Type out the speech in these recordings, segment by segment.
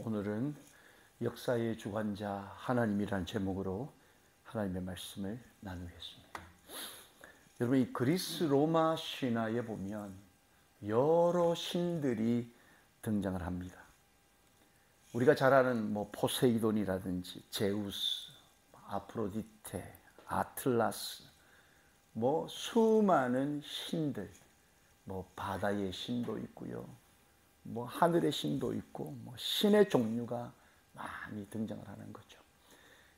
오늘은 역사의 주관자 하나님이라는 제목으로 하나님의 말씀을 나누겠습니다. 여러분, 이 그리스 로마 신화에 보면 여러 신들이 등장을 합니다. 우리가 잘 아는 포세이돈이라든지 제우스, 아프로디테, 아틀라스, 수많은 신들, 바다의 신도 있고요, 하늘의 신도 있고, 신의 종류가 많이 등장을 하는 거죠.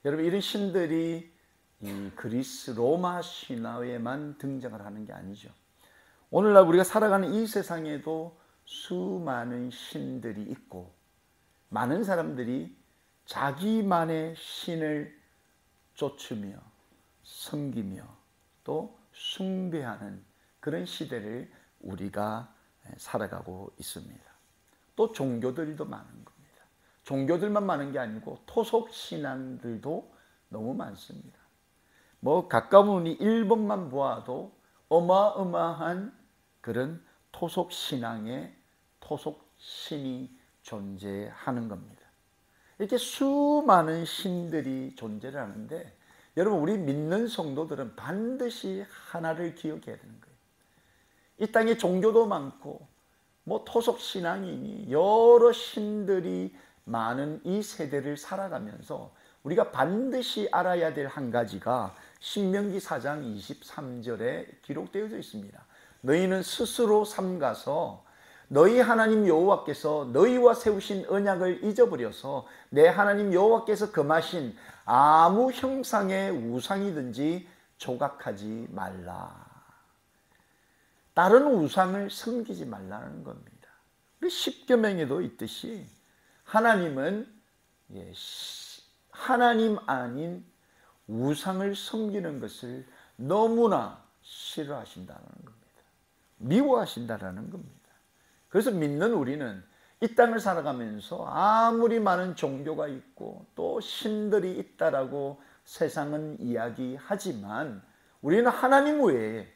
여러분, 이런 신들이 이 그리스 로마 신화에만 등장을 하는 게 아니죠. 오늘날 우리가 살아가는 이 세상에도 수많은 신들이 있고, 많은 사람들이 자기만의 신을 쫓으며 섬기며 또 숭배하는 그런 시대를 우리가 살아가고 있습니다. 또 종교들도 많은 겁니다. 종교들만 많은 게 아니고 토속 신앙들도 너무 많습니다. 가까운 이 일본만 보아도 어마어마한 그런 토속 신앙의 토속 신이 존재하는 겁니다. 이렇게 수많은 신들이 존재를 하는데, 여러분, 우리 믿는 성도들은 반드시 하나를 기억해야 되는 거예요. 이 땅에 종교도 많고 토속 신앙이니 여러 신들이 많은 이 세대를 살아가면서 우리가 반드시 알아야 될 한 가지가 신명기 4장 23절에 기록되어져 있습니다. 너희는 스스로 삼가서 너희 하나님 여호와께서 너희와 세우신 언약을 잊어버려서 내 하나님 여호와께서 금하신 아무 형상의 우상이든지 조각하지 말라. 다른 우상을 섬기지 말라는 겁니다. 우리 십계명에도 있듯이 하나님은 하나님 아닌 우상을 섬기는 것을 너무나 싫어하신다는 겁니다. 미워하신다는 겁니다. 그래서 믿는 우리는 이 땅을 살아가면서 아무리 많은 종교가 있고 또 신들이 있다라고 세상은 이야기하지만, 우리는 하나님 외에,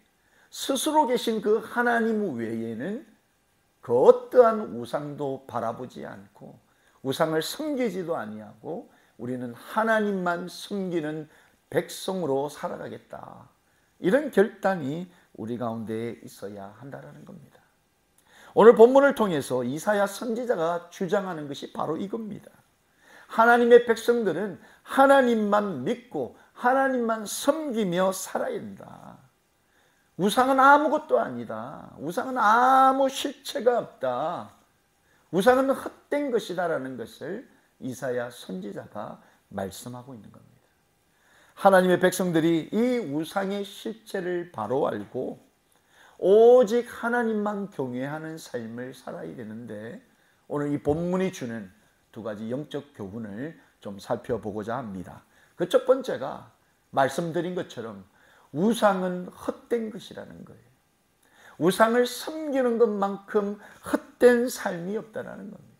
스스로 계신 그 하나님 외에는 그 어떠한 우상도 바라보지 않고 우상을 섬기지도 아니하고 우리는 하나님만 섬기는 백성으로 살아가겠다, 이런 결단이 우리 가운데 있어야 한다는 겁니다. 오늘 본문을 통해서 이사야 선지자가 주장하는 것이 바로 이겁니다. 하나님의 백성들은 하나님만 믿고 하나님만 섬기며 살아야 된다. 우상은 아무것도 아니다. 우상은 아무 실체가 없다. 우상은 헛된 것이다라는 것을 이사야 선지자가 말씀하고 있는 겁니다. 하나님의 백성들이 이 우상의 실체를 바로 알고 오직 하나님만 경외하는 삶을 살아야 되는데, 오늘 이 본문이 주는 두 가지 영적 교훈을 좀 살펴보고자 합니다. 그 첫 번째가 말씀드린 것처럼 우상은 헛된 것이라는 거예요. 우상을 섬기는 것만큼 헛된 삶이 없다는 겁니다.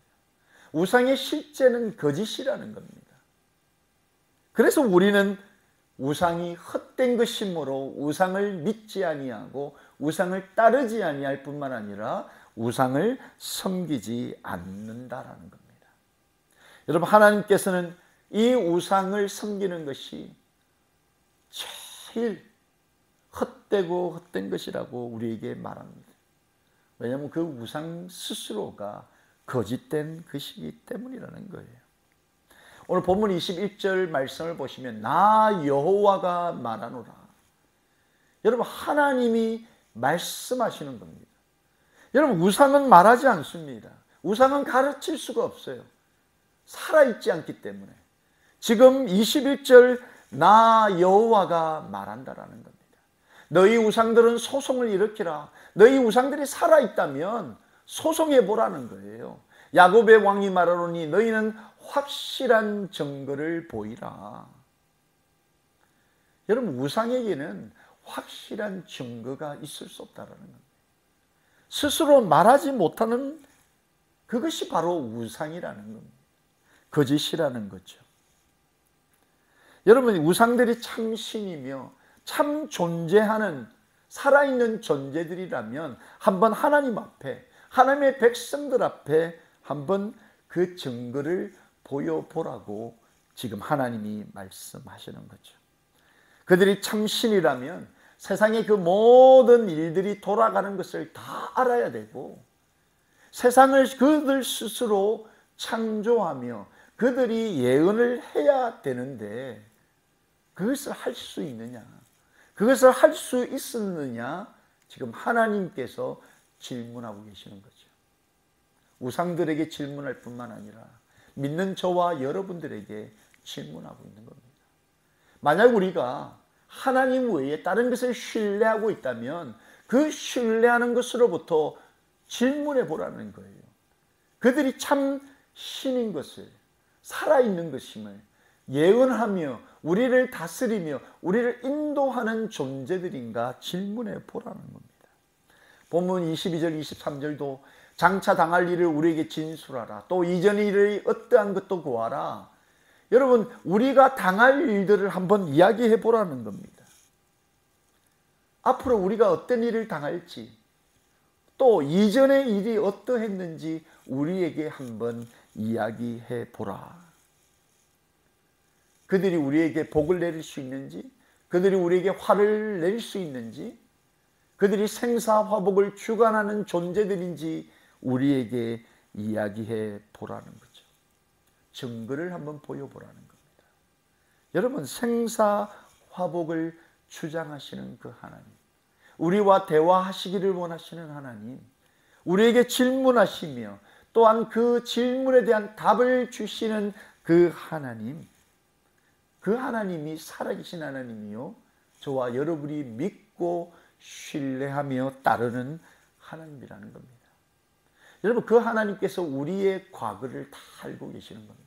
우상의 실제는 거짓이라는 겁니다. 그래서 우리는 우상이 헛된 것이므로 우상을 믿지 아니하고 우상을 따르지 아니할 뿐만 아니라 우상을 섬기지 않는다라는 겁니다. 여러분, 하나님께서는 이 우상을 섬기는 것이 제일 헛되고 헛된 것이라고 우리에게 말합니다. 왜냐하면 그 우상 스스로가 거짓된 것이기 때문이라는 거예요. 오늘 본문 21절 말씀을 보시면 나 여호와가 말하노라. 여러분, 하나님이 말씀하시는 겁니다. 여러분, 우상은 말하지 않습니다. 우상은 가르칠 수가 없어요. 살아있지 않기 때문에. 지금 21절 나 여호와가 말한다라는 겁니다. 너희 우상들은 소송을 일으키라. 너희 우상들이 살아있다면 소송해보라는 거예요. 야곱의 왕이 말하노니 너희는 확실한 증거를 보이라. 여러분, 우상에게는 확실한 증거가 있을 수 없다는 겁니다. 스스로 말하지 못하는 그것이 바로 우상이라는 겁니다. 거짓이라는 거죠. 여러분, 우상들이 참 신이며 참 존재하는 살아있는 존재들이라면 한번 하나님 앞에, 하나님의 백성들 앞에 한번 그 증거를 보여보라고 지금 하나님이 말씀하시는 거죠. 그들이 참 신이라면 세상의 그 모든 일들이 돌아가는 것을 다 알아야 되고, 세상을 그들 스스로 창조하며 그들이 예언을 해야 되는데 그것을 할 수 있느냐, 그것을 할 수 있었느냐, 지금 하나님께서 질문하고 계시는 거죠. 우상들에게 질문할 뿐만 아니라 믿는 저와 여러분들에게 질문하고 있는 겁니다. 만약 우리가 하나님 외에 다른 것을 신뢰하고 있다면 그 신뢰하는 것으로부터 질문해 보라는 거예요. 그들이 참 신인 것을, 살아있는 것임을 예언하며 우리를 다스리며 우리를 인도하는 존재들인가 질문해 보라는 겁니다. 본문 22절 23절도 장차 당할 일을 우리에게 진술하라, 또 이전의 일의 어떠한 것도 구하라. 여러분, 우리가 당할 일들을 한번 이야기해 보라는 겁니다. 앞으로 우리가 어떤 일을 당할지, 또 이전의 일이 어떠했는지 우리에게 한번 이야기해 보라. 그들이 우리에게 복을 내릴 수 있는지, 그들이 우리에게 화를 낼 수 있는지, 그들이 생사화복을 주관하는 존재들인지 우리에게 이야기해 보라는 거죠. 증거를 한번 보여보라는 겁니다. 여러분, 생사화복을 주장하시는 그 하나님, 우리와 대화하시기를 원하시는 하나님, 우리에게 질문하시며 또한 그 질문에 대한 답을 주시는 그 하나님, 그 하나님이 살아계신 하나님이요, 저와 여러분이 믿고 신뢰하며 따르는 하나님이라는 겁니다. 여러분, 그 하나님께서 우리의 과거를 다 알고 계시는 겁니다.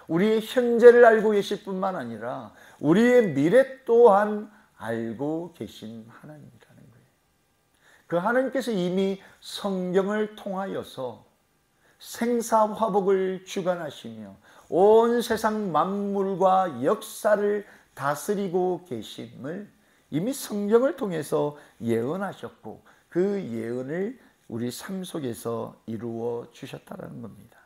우리의 현재를 알고 계실 뿐만 아니라 우리의 미래 또한 알고 계신 하나님이라는 거예요. 그 하나님께서 이미 성경을 통하여서 생사화복을 주관하시며 온 세상 만물과 역사를 다스리고 계심을 이미 성경을 통해서 예언하셨고, 그 예언을 우리 삶 속에서 이루어 주셨다는 겁니다.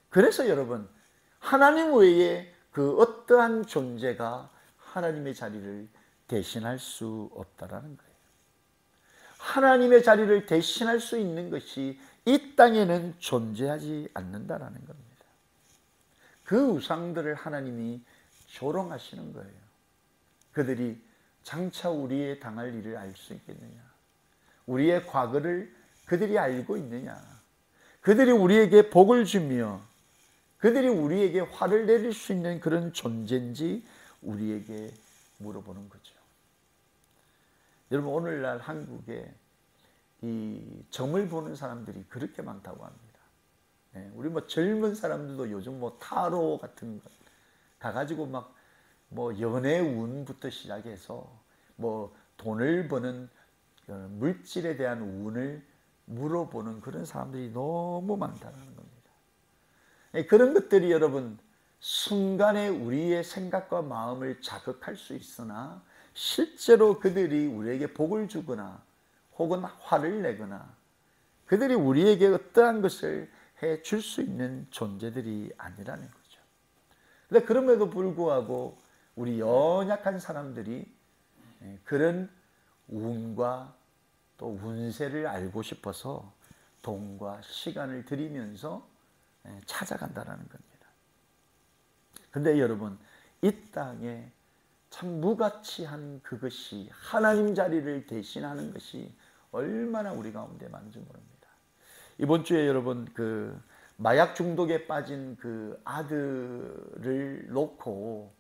그래서 여러분, 하나님 외에 그 어떠한 존재가 하나님의 자리를 대신할 수 없다라는 거예요. 하나님의 자리를 대신할 수 있는 것이 이 땅에는 존재하지 않는다라는 겁니다. 그 우상들을 하나님이 조롱하시는 거예요. 그들이 장차 우리의 당할 일을 알 수 있겠느냐? 우리의 과거를 그들이 알고 있느냐? 그들이 우리에게 복을 주며 그들이 우리에게 화를 내릴 수 있는 그런 존재인지 우리에게 물어보는 거죠. 여러분, 오늘날 한국에 이 점을 보는 사람들이 그렇게 많다고 합니다. 우리 젊은 사람들도 요즘 타로 같은 거 가가지고 연애 운부터 시작해서 돈을 버는 물질에 대한 운을 물어보는 그런 사람들이 너무 많다는 겁니다. 그런 것들이 여러분, 순간에 우리의 생각과 마음을 자극할 수 있으나 실제로 그들이 우리에게 복을 주거나 혹은 화를 내거나 그들이 우리에게 어떠한 것을 해 줄 수 있는 존재들이 아니라는 거죠. 그런데 그럼에도 불구하고 우리 연약한 사람들이 그런 운과 또 운세를 알고 싶어서 돈과 시간을 들이면서 찾아간다는 겁니다. 그런데 여러분, 이 땅에 참 무가치한 그것이 하나님 자리를 대신하는 것이 얼마나 우리 가운데 많은지 모릅니다. 이번 주에 여러분, 그 마약 중독에 빠진 그 아들을 놓고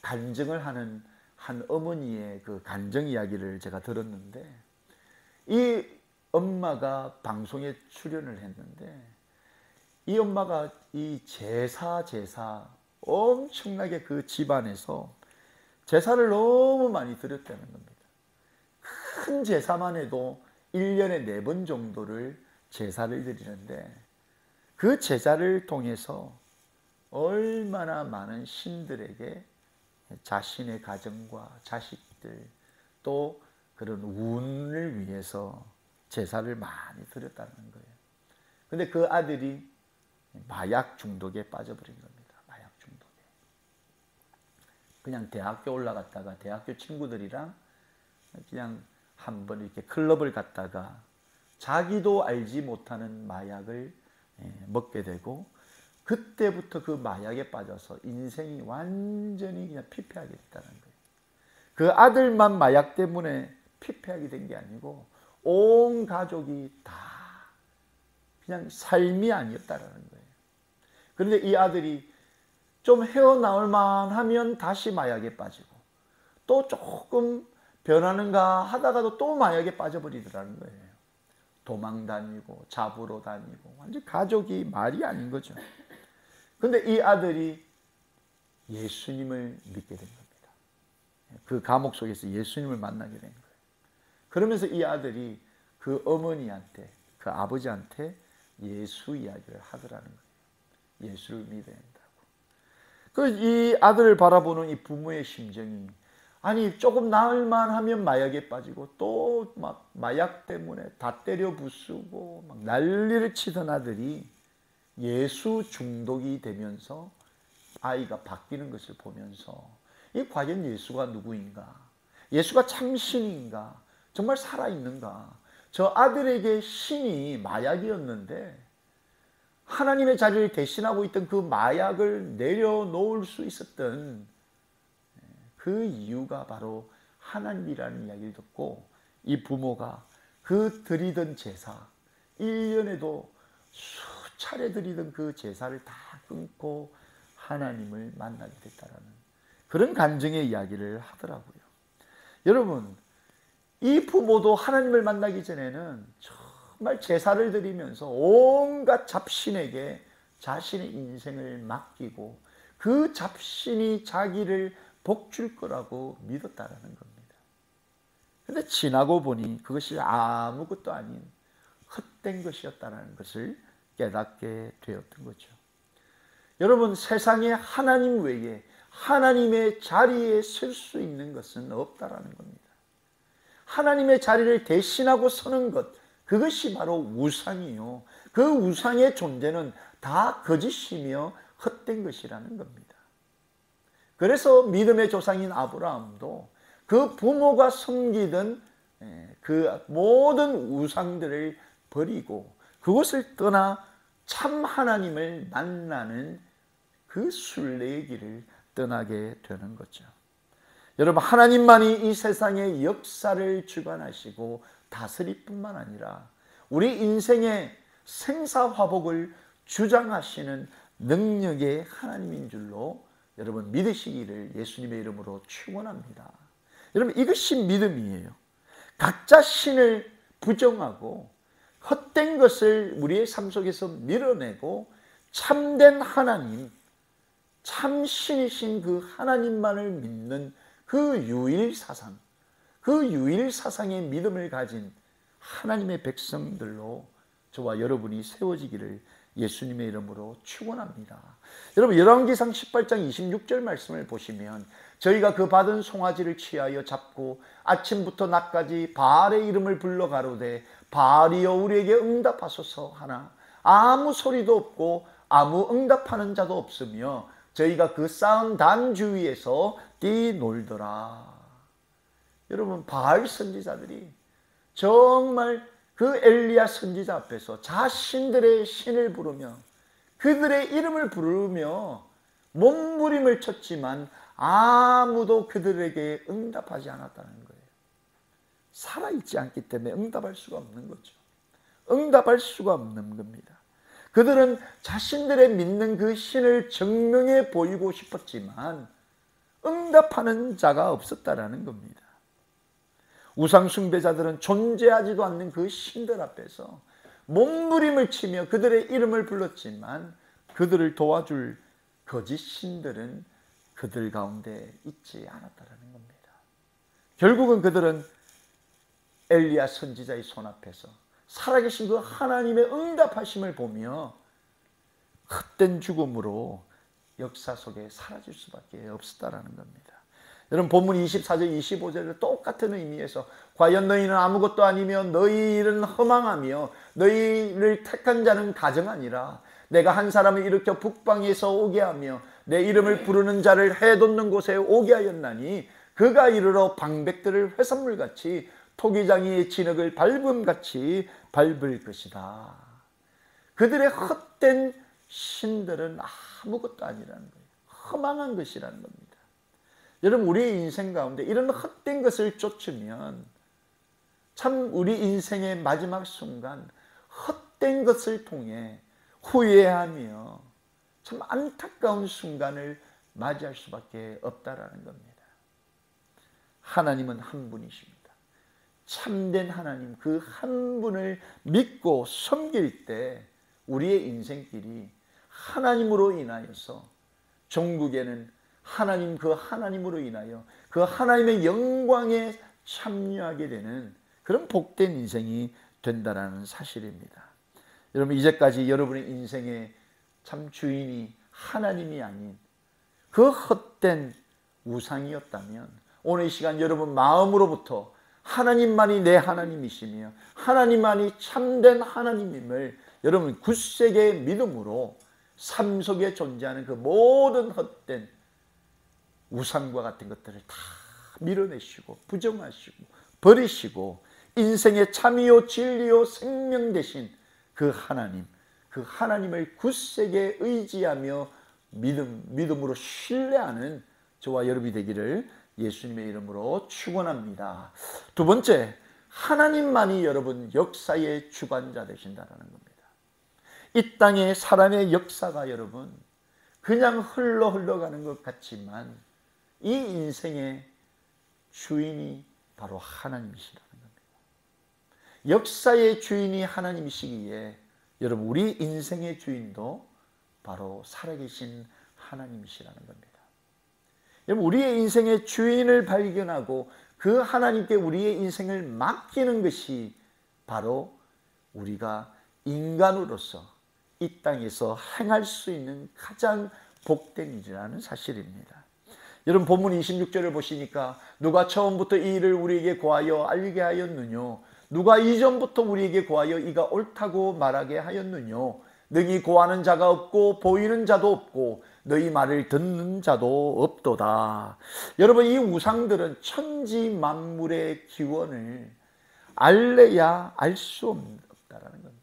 간증을 하는 한 어머니의 그 간증 이야기를 제가 들었는데, 이 엄마가 방송에 출연을 했는데 이 엄마가 이 제사 엄청나게 그 집안에서 제사를 너무 많이 드렸다는 겁니다. 큰 제사만 해도 1년에 4번 정도를 제사를 드리는데 그 제사를 통해서 얼마나 많은 신들에게 자신의 가정과 자식들 또 그런 운을 위해서 제사를 많이 드렸다는 거예요. 근데 그 아들이 마약 중독에 빠져버린 겁니다. 마약 중독에. 그냥 대학교 올라갔다가 대학교 친구들이랑 그냥 한번 이렇게 클럽을 갔다가 자기도 알지 못하는 마약을 먹게 되고, 그때부터 그 마약에 빠져서 인생이 완전히 그냥 피폐하게 됐다는 거예요. 그 아들만 마약 때문에 피폐하게 된 게 아니고 온 가족이 다 그냥 삶이 아니었다라는 거예요. 그런데 이 아들이 좀 헤어나올 만하면 다시 마약에 빠지고, 또 조금 변하는가 하다가도 또 마약에 빠져버리더라는 거예요. 도망 다니고 잡으러 다니고 완전 가족이 말이 아닌 거죠. 그런데 이 아들이 예수님을 믿게 된 겁니다. 그 감옥 속에서 예수님을 만나게 된 거예요. 그러면서 이 아들이 그 어머니한테, 그 아버지한테 예수 이야기를 하더라는 거예요. 예수를 믿어야 한다고. 이 아들을 바라보는 이 부모의 심정이, 아니 조금 나을만 하면 마약에 빠지고 또 막 마약 때문에 다 때려 부수고 막 난리를 치던 아들이 예수 중독이 되면서 아이가 바뀌는 것을 보면서, 이 과연 예수가 누구인가? 예수가 참 신인가? 정말 살아있는가? 저 아들에게 신이 마약이었는데 하나님의 자리를 대신하고 있던 그 마약을 내려놓을 수 있었던 그 이유가 바로 하나님이라는 이야기를 듣고, 이 부모가 그 드리던 제사, 1년에도 수차례 드리던 그 제사를 다 끊고 하나님을 만나게 됐다라는 그런 간증의 이야기를 하더라고요. 여러분, 이 부모도 하나님을 만나기 전에는 정말 제사를 드리면서 온갖 잡신에게 자신의 인생을 맡기고 그 잡신이 자기를 복줄 거라고 믿었다라는 겁니다. 그런데 지나고 보니 그것이 아무것도 아닌 헛된 것이었다는 것을 깨닫게 되었던 거죠. 여러분, 세상에 하나님 외에 하나님의 자리에 설 수 있는 것은 없다라는 겁니다. 하나님의 자리를 대신하고 서는 것, 그것이 바로 우상이요, 그 우상의 존재는 다 거짓이며 헛된 것이라는 겁니다. 그래서 믿음의 조상인 아브라함도 그 부모가 섬기던 그 모든 우상들을 버리고 그것을 떠나 참 하나님을 만나는 그 순례의 길을 떠나게 되는 거죠. 여러분, 하나님만이 이 세상의 역사를 주관하시고 다스릴 뿐만 아니라 우리 인생의 생사화복을 주장하시는 능력의 하나님인 줄로 여러분 믿으시기를 예수님의 이름으로 축원합니다. 여러분, 이것이 믿음이에요. 각자 신을 부정하고 헛된 것을 우리의 삶 속에서 밀어내고 참된 하나님, 참 신이신 그 하나님만을 믿는 그 유일사상, 그 유일사상의 믿음을 가진 하나님의 백성들로 저와 여러분이 세워지기를 예수님의 이름으로 축원합니다. 여러분, 열왕기상 18장 26절 말씀을 보시면 저희가 그 받은 송아지를 취하여 잡고 아침부터 낮까지 바알의 이름을 불러 가로되 바알이여 우리에게 응답하소서 하나 아무 소리도 없고 아무 응답하는 자도 없으며 저희가 그 쌓은 단 주위에서 뛰놀더라. 여러분, 바알 선지자들이 정말 그 엘리야 선지자 앞에서 자신들의 신을 부르며 그들의 이름을 부르며 몸부림을 쳤지만 아무도 그들에게 응답하지 않았다는 거예요. 살아있지 않기 때문에 응답할 수가 없는 거죠. 응답할 수가 없는 겁니다. 그들은 자신들의 믿는 그 신을 증명해 보이고 싶었지만 응답하는 자가 없었다라는 겁니다. 우상 숭배자들은 존재하지도 않는 그 신들 앞에서 몸부림을 치며 그들의 이름을 불렀지만 그들을 도와줄 거짓 신들은 그들 가운데 있지 않았다라는 겁니다. 결국은 그들은 엘리야 선지자의 손 앞에서 살아계신 그 하나님의 응답하심을 보며 헛된 죽음으로 역사 속에 사라질 수밖에 없었다라는 겁니다. 여러분, 본문 24절 25절은 똑같은 의미에서 과연 너희는 아무것도 아니며 너희 일은 허망하며 너희를 택한 자는 가증하니라. 내가 한 사람을 일으켜 북방에서 오게 하며 내 이름을 부르는 자를 해돋는 곳에 오게 하였나니 그가 이르러 방백들을 회산물같이 토기장이의 진흙을 밟음같이 밟을 것이다. 그들의 헛된 신들은 아무것도 아니라는 거예요. 허망한 것이라는 겁니다. 여러분, 우리의 인생 가운데 이런 헛된 것을 쫓으면 참 우리 인생의 마지막 순간 헛된 것을 통해 후회하며 참 안타까운 순간을 맞이할 수밖에 없다라는 겁니다. 하나님은 한 분이십니다. 참된 하나님, 그 한 분을 믿고 섬길 때 우리의 인생길이 하나님으로 인하여서 종국에는 하나님, 그 하나님으로 인하여 그 하나님의 영광에 참여하게 되는 그런 복된 인생이 된다는 사실입니다. 여러분, 이제까지 여러분의 인생의 참 주인이 하나님이 아닌 그 헛된 우상이었다면 오늘 이 시간 여러분 마음으로부터 하나님만이 내 하나님이시며 하나님만이 참된 하나님임을 여러분 굳세게 믿음으로 삶 속에 존재하는 그 모든 헛된 우상과 같은 것들을 다 밀어내시고 부정하시고 버리시고 인생의 참이요 진리요 생명 되신 그 하나님, 그 하나님을 굳세게 의지하며 믿음으로 신뢰하는 저와 여러분이 되기를 예수님의 이름으로 축원합니다. 두 번째, 하나님만이 여러분 역사의 주관자 되신다는 겁니다. 이 땅의 사람의 역사가 여러분 그냥 흘러가는 것 같지만 이 인생의 주인이 바로 하나님이시라는 겁니다. 역사의 주인이 하나님이시기에 여러분 우리 인생의 주인도 바로 살아계신 하나님이시라는 겁니다. 여러분 우리의 인생의 주인을 발견하고 그 하나님께 우리의 인생을 맡기는 것이 바로 우리가 인간으로서 이 땅에서 행할 수 있는 가장 복된 일이라는 사실입니다. 여러분 본문 26절을 보시니까 누가 처음부터 이 일을 우리에게 고하여 알게 하였느뇨? 누가 이전부터 우리에게 고하여 이가 옳다고 말하게 하였느뇨? 능히 고하는 자가 없고 보이는 자도 없고 너희 말을 듣는 자도 없도다. 여러분 이 우상들은 천지 만물의 기원을 알래야 알 수 없다라는 겁니다.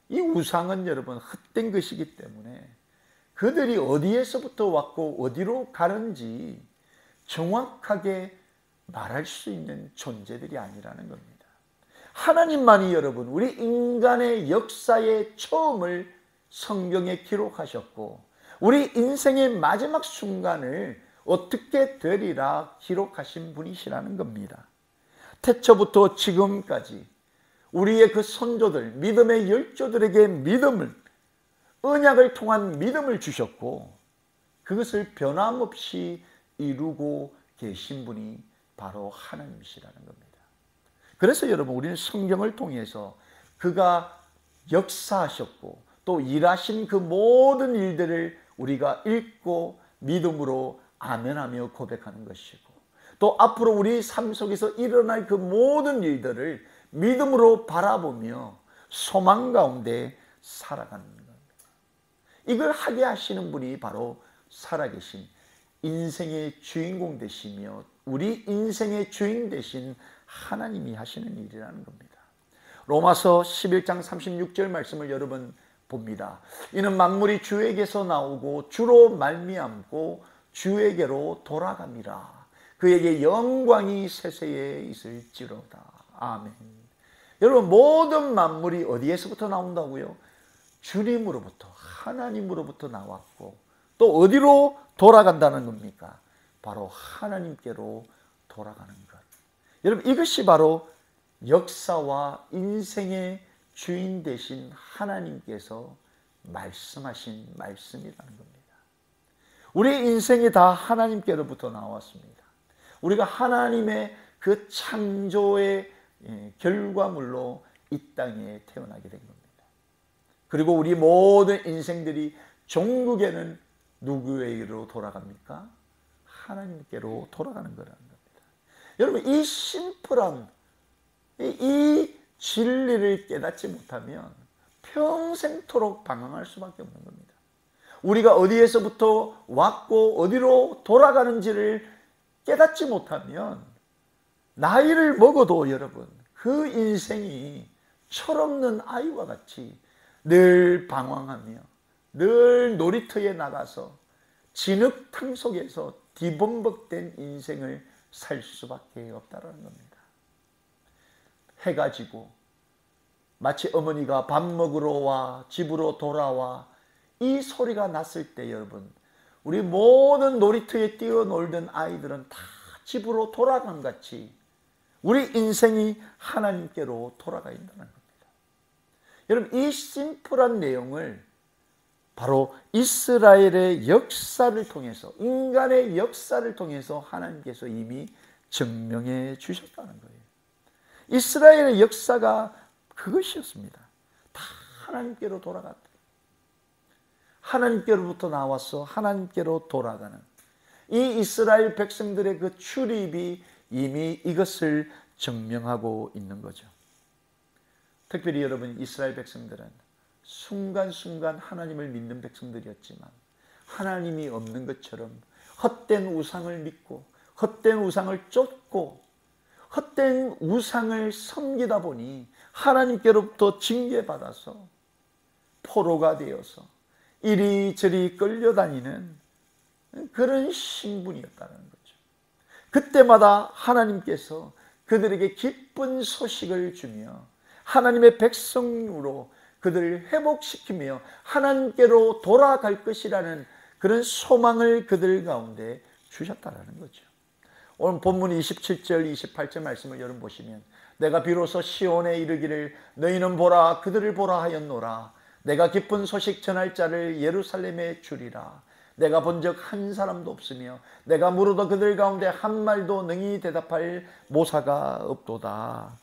이 우상은 여러분 헛된 것이기 때문에 그들이 어디에서부터 왔고 어디로 가는지 정확하게 말할 수 있는 존재들이 아니라는 겁니다. 하나님만이 여러분 우리 인간의 역사의 처음을 성경에 기록하셨고 우리 인생의 마지막 순간을 어떻게 되리라 기록하신 분이시라는 겁니다. 태초부터 지금까지 우리의 그 선조들, 믿음의 열조들에게 믿음을, 언약을 통한 믿음을 주셨고 그것을 변함없이 이루고 계신 분이 바로 하나님이시라는 겁니다. 그래서 여러분 우리는 성경을 통해서 그가 역사하셨고 또 일하신 그 모든 일들을 우리가 읽고 믿음으로 아멘하며 고백하는 것이고 또 앞으로 우리 삶 속에서 일어날 그 모든 일들을 믿음으로 바라보며 소망 가운데 살아가는 겁니다. 이걸 하게 하시는 분이 바로 살아계신 인생의 주인공 되시며 우리 인생의 주인 되신 하나님이 하시는 일이라는 겁니다. 로마서 11장 36절 말씀을 여러분 봅니다. 이는 만물이 주에게서 나오고 주로 말미암고 주에게로 돌아갑니다. 그에게 영광이 세세에 있을지로다. 아멘. 여러분 모든 만물이 어디에서부터 나온다고요? 주님으로부터 하나님으로부터 나왔고 또 어디로 돌아간다는 겁니까? 바로 하나님께로 돌아가는 것. 여러분 이것이 바로 역사와 인생의 주인 되신 하나님께서 말씀하신 말씀이라는 겁니다. 우리 인생이 다 하나님께로부터 나왔습니다. 우리가 하나님의 그 창조의 결과물로 이 땅에 태어나게 된 겁니다. 그리고 우리 모든 인생들이 종국에는 누구에게로 돌아갑니까? 하나님께로 돌아가는 거라는 겁니다. 여러분 이 심플한 이 진리를 깨닫지 못하면 평생토록 방황할 수밖에 없는 겁니다. 우리가 어디에서부터 왔고 어디로 돌아가는지를 깨닫지 못하면 나이를 먹어도 여러분 그 인생이 철없는 아이와 같이 늘 방황하며 늘 놀이터에 나가서 진흙탕 속에서 뒤범벅된 인생을 살 수밖에 없다는 겁니다. 해가 지고 마치 어머니가 밥 먹으러 와 집으로 돌아와 이 소리가 났을 때 여러분 우리 모든 놀이터에 뛰어놀던 아이들은 다 집으로 돌아간 같이 우리 인생이 하나님께로 돌아가 있다는 겁니다. 여러분 이 심플한 내용을 바로 이스라엘의 역사를 통해서 인간의 역사를 통해서 하나님께서 이미 증명해 주셨다는 거예요. 이스라엘의 역사가 그것이었습니다. 다 하나님께로 돌아갔다. 하나님께로부터 나와서 하나님께로 돌아가는 이 이스라엘 백성들의 그 출입이 이미 이것을 증명하고 있는 거죠. 특별히 여러분 이스라엘 백성들은 순간순간 하나님을 믿는 백성들이었지만 하나님이 없는 것처럼 헛된 우상을 믿고 헛된 우상을 쫓고 헛된 우상을 섬기다 보니 하나님께로부터 징계받아서 포로가 되어서 이리저리 끌려다니는 그런 신분이었다는 거죠. 그때마다 하나님께서 그들에게 기쁜 소식을 주며 하나님의 백성으로 그들을 회복시키며 하나님께로 돌아갈 것이라는 그런 소망을 그들 가운데 주셨다는 거죠. 오늘 본문 27절 28절 말씀을 여러분 보시면 내가 비로소 시온에 이르기를 너희는 보라 그들을 보라 하였노라. 내가 기쁜 소식 전할 자를 예루살렘에 주리라. 내가 본 적 한 사람도 없으며 내가 물어도 그들 가운데 한 말도 능히 대답할 모사가 없도다.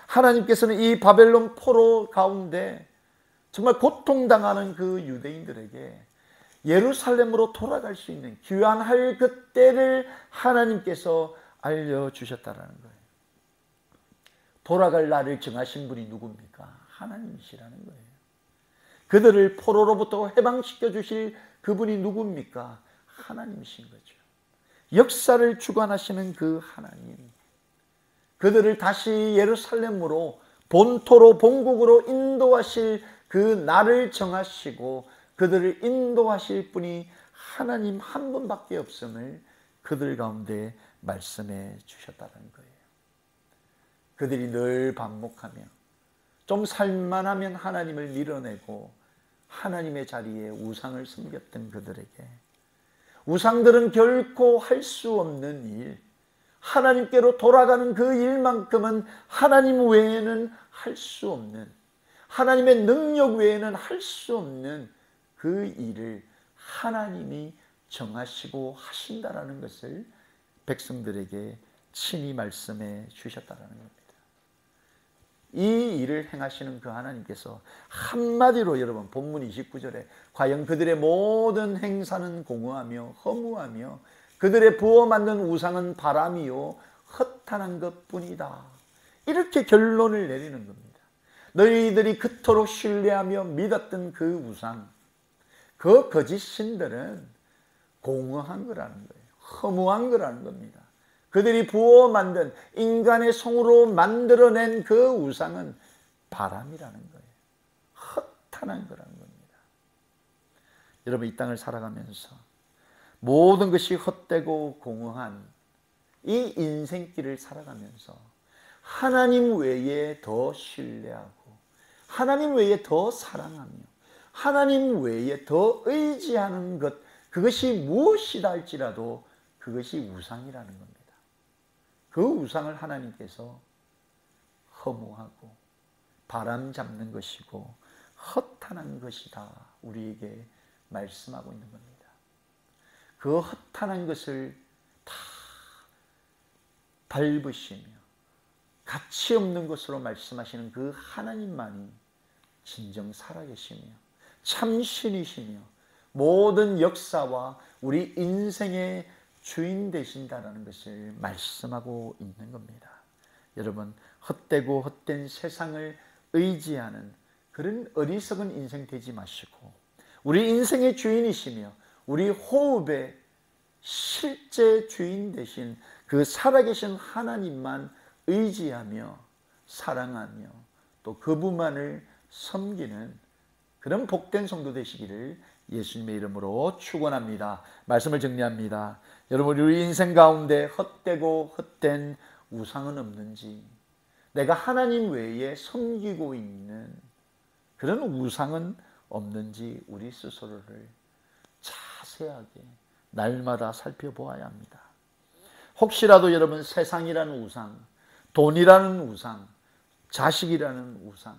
하나님께서는 이 바벨론 포로 가운데 정말 고통당하는 그 유대인들에게 예루살렘으로 돌아갈 수 있는 귀환할 그 때를 하나님께서 알려주셨다는 거예요. 돌아갈 날을 정하신 분이 누굽니까? 하나님이시라는 거예요. 그들을 포로로부터 해방시켜 주실 그분이 누굽니까? 하나님이신 거죠. 역사를 주관하시는 그 하나님, 그들을 다시 예루살렘으로 본토로 본국으로 인도하실 그 날을 정하시고 그들을 인도하실 분이 하나님 한 분밖에 없음을 그들 가운데 말씀해 주셨다는 거예요. 그들이 늘 반복하며 좀 살만하면 하나님을 밀어내고 하나님의 자리에 우상을 섬겼던 그들에게 우상들은 결코 할 수 없는 일, 하나님께로 돌아가는 그 일만큼은 하나님 외에는 할 수 없는, 하나님의 능력 외에는 할 수 없는 그 일을 하나님이 정하시고 하신다라는 것을 백성들에게 친히 말씀해 주셨다는 겁니다. 이 일을 행하시는 그 하나님께서 한마디로 여러분 본문 29절에 과연 그들의 모든 행사는 공허하며 허무하며 그들의 부어 만든 우상은 바람이요 허탄한 것뿐이다. 이렇게 결론을 내리는 겁니다. 너희들이 그토록 신뢰하며 믿었던 그 우상, 그 거짓 신들은 공허한 거라는 거예요. 허무한 거라는 겁니다. 그들이 부어 만든 인간의 손으로 만들어낸 그 우상은 바람이라는 거예요. 허탄한 거라는 겁니다. 여러분 이 땅을 살아가면서 모든 것이 헛되고 공허한 이 인생길을 살아가면서 하나님 외에 더 신뢰하고 하나님 외에 더 사랑하며 하나님 외에 더 의지하는 것, 그것이 무엇이다 할지라도 그것이 우상이라는 겁니다. 그 우상을 하나님께서 허무하고 바람 잡는 것이고 허탄한 것이다 우리에게 말씀하고 있는 겁니다. 그 허탄한 것을 다 밟으시며 가치 없는 것으로 말씀하시는 그 하나님만이 진정 살아계시며 참신이시며 모든 역사와 우리 인생의 주인 되신다는 것을 말씀하고 있는 겁니다. 여러분 헛되고 헛된 세상을 의지하는 그런 어리석은 인생 되지 마시고 우리 인생의 주인이시며 우리 호흡의 실제 주인 되신 그 살아계신 하나님만 의지하며 사랑하며 또 그분만을 섬기는 그런 복된 성도 되시기를 예수님의 이름으로 축원합니다. 말씀을 정리합니다. 여러분, 우리 인생 가운데 헛되고 헛된 우상은 없는지, 내가 하나님 외에 섬기고 있는 그런 우상은 없는지 우리 스스로를 자세하게 날마다 살펴보아야 합니다. 혹시라도 여러분 세상이라는 우상, 돈이라는 우상, 자식이라는 우상,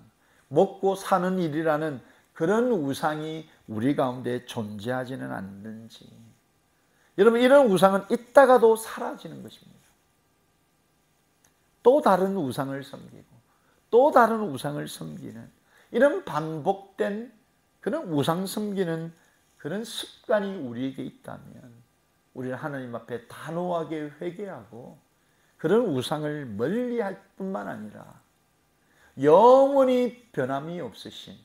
먹고 사는 일이라는 그런 우상이 우리 가운데 존재하지는 않는지, 여러분 이런 우상은 있다가도 사라지는 것입니다. 또 다른 우상을 섬기고 또 다른 우상을 섬기는 이런 반복된 그런 우상 섬기는 그런 습관이 우리에게 있다면 우리는 하나님 앞에 단호하게 회개하고 그런 우상을 멀리할 뿐만 아니라 영원히 변함이 없으신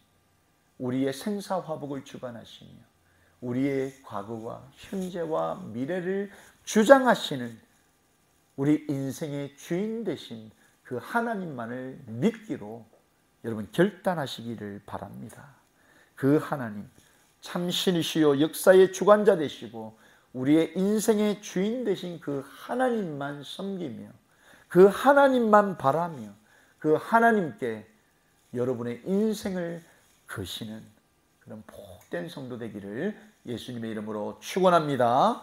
우리의 생사화복을 주관하시며 우리의 과거와 현재와 미래를 주장하시는 우리 인생의 주인 되신 그 하나님만을 믿기로 여러분 결단하시기를 바랍니다. 그 하나님 참 신이시요 역사의 주관자 되시고 우리의 인생의 주인 되신 그 하나님만 섬기며 그 하나님만 바라며 그 하나님께 여러분의 인생을 거시는 그런 복된 성도 되기를 예수님의 이름으로 축원합니다.